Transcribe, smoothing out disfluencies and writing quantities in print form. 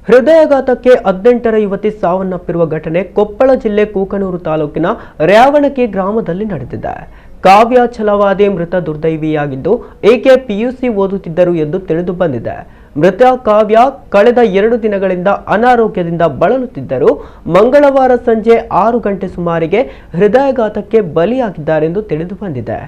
ಹೃದಯಾಘಾತಕ್ಕೆ 18ರ ಯುವತಿ ಸಾವನ್ನಪ್ಪಿರುವ ಘಟನೆ ಕೊಪ್ಪಳ ಜಿಲ್ಲೆ ಕೂಕನೂರು ತಾಲೂಕಿನ ರ್ಯಾವಣಗಿ ಗ್ರಾಮದಲ್ಲಿ ನಡೆದಿದೆ. ಕಾವ್ಯ ಛಲವಾದಿ ಮೃತ ದುರ್ದೈವಿಯಾಗಿದ್ದು ಈಕೆ ಪಿಯುಸಿ ಓದುತ್ತಿದ್ದರು ಎಂದು ತಿಳಿದು ಬಂದಿದೆ. ಮೃತ ಕಾವ್ಯ ಕಳೆದ 2 ದಿನಗಳಿಂದ ಅನಾರೋಗ್ಯದಿಂದ ಬಳಲುತ್ತಿದ್ದರು. ಮಂಗಳವಾರ ಸಂಜೆ 6 ಗಂಟೆ ಸುಮಾರಿಗೆ ಹೃದಯಾಘಾತಕ್ಕೆ ಬಲಿಯಾಗಿದ್ದಾರೆಂದು ತಿಳಿದು ಬಂದಿದೆ.